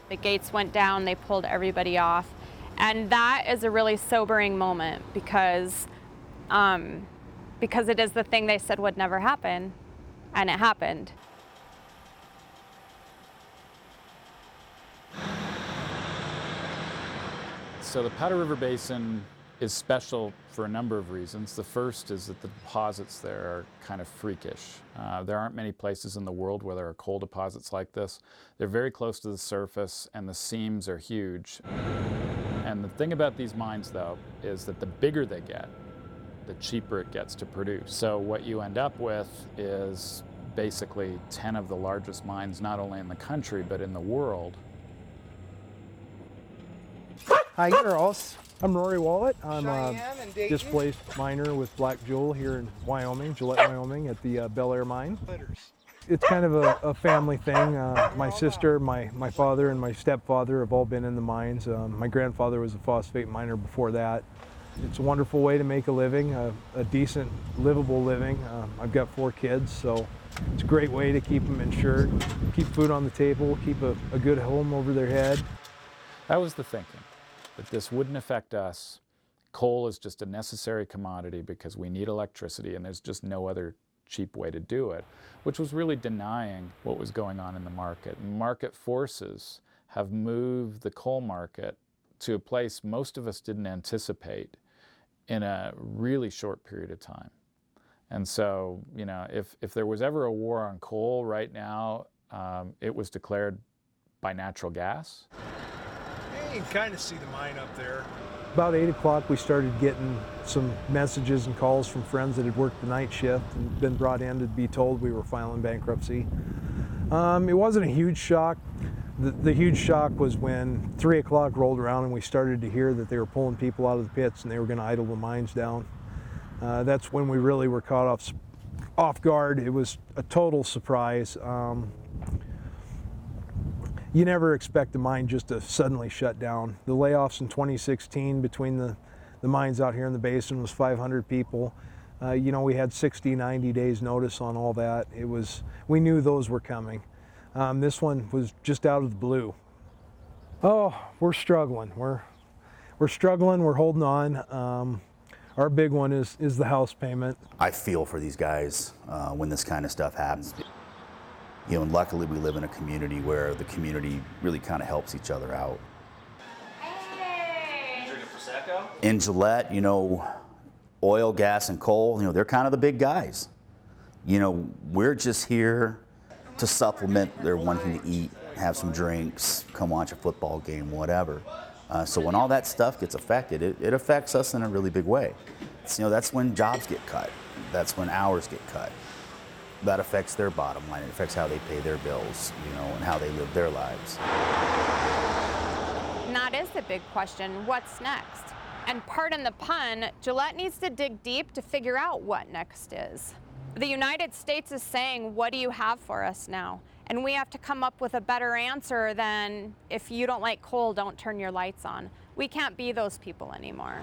The gates went down, they pulled everybody off. And that is a really sobering moment because it is the thing they said would never happen, and it happened. So the Powder River Basin is special for a number of reasons. The first is that the deposits there are kind of freakish. There aren't many places in the world where there are coal deposits like this. They're very close to the surface and the seams are huge. And the thing about these mines, though, is that the bigger they get, the cheaper it gets to produce. So what you end up with is basically 10 of the largest mines, not only in the country, but in the world. Hi, girls. I'm Rory Wallet. I'm a displaced miner with Black Jewel here in Wyoming, Gillette, Wyoming, at the Bel Air mine. It's kind of a family thing. My sister, my father, and my stepfather have all been in the mines. My grandfather was a phosphate miner before that. It's a wonderful way to make a living, a decent, livable living. I've got 4 kids, so it's a great way to keep them insured, keep food on the table, keep a good home over their head. That was the thinking, that this wouldn't affect us. Coal is just a necessary commodity because we need electricity and there's just no other cheap way to do it, which was really denying what was going on in the market. Market forces have moved the coal market to a place most of us didn't anticipate in a really short period of time. And so, you know, if there was ever a war on coal right now, it was declared by natural gas. You can kind of see the mine up there. About 8 o'clock we started getting some messages and calls from friends that had worked the night shift and been brought in to be told we were filing bankruptcy. It wasn't a huge shock. The huge shock was when 3 o'clock rolled around and we started to hear that they were pulling people out of the pits and they were going to idle the mines down. That's when we really were caught off guard. It was a total surprise. You never expect a mine just to suddenly shut down. The layoffs in 2016 between the mines out here in the basin was 500 people. You know, we had 60, 90 days notice on all that. We knew those were coming. This one was just out of the blue. Oh, we're struggling. We're struggling, we're holding on. Our big one is the house payment. I feel for these guys when this kind of stuff happens. You know, and luckily we live in a community where the community really kind of helps each other out. Hey! Drinking Prosecco? In Gillette, you know, oil, gas, and coal, you know, they're kind of the big guys. You know, we're just here to supplement their wanting to eat, have some drinks, come watch a football game, whatever. So when all that stuff gets affected, it affects us in a really big way. You know, that's when jobs get cut. That's when hours get cut. That affects their bottom line. It affects how they pay their bills, you know, and how they live their lives. And that is the big question, what's next? And pardon the pun, Gillette needs to dig deep to figure out what next is. The United States is saying, what do you have for us now? And we have to come up with a better answer than, if you don't like coal, don't turn your lights on. We can't be those people anymore.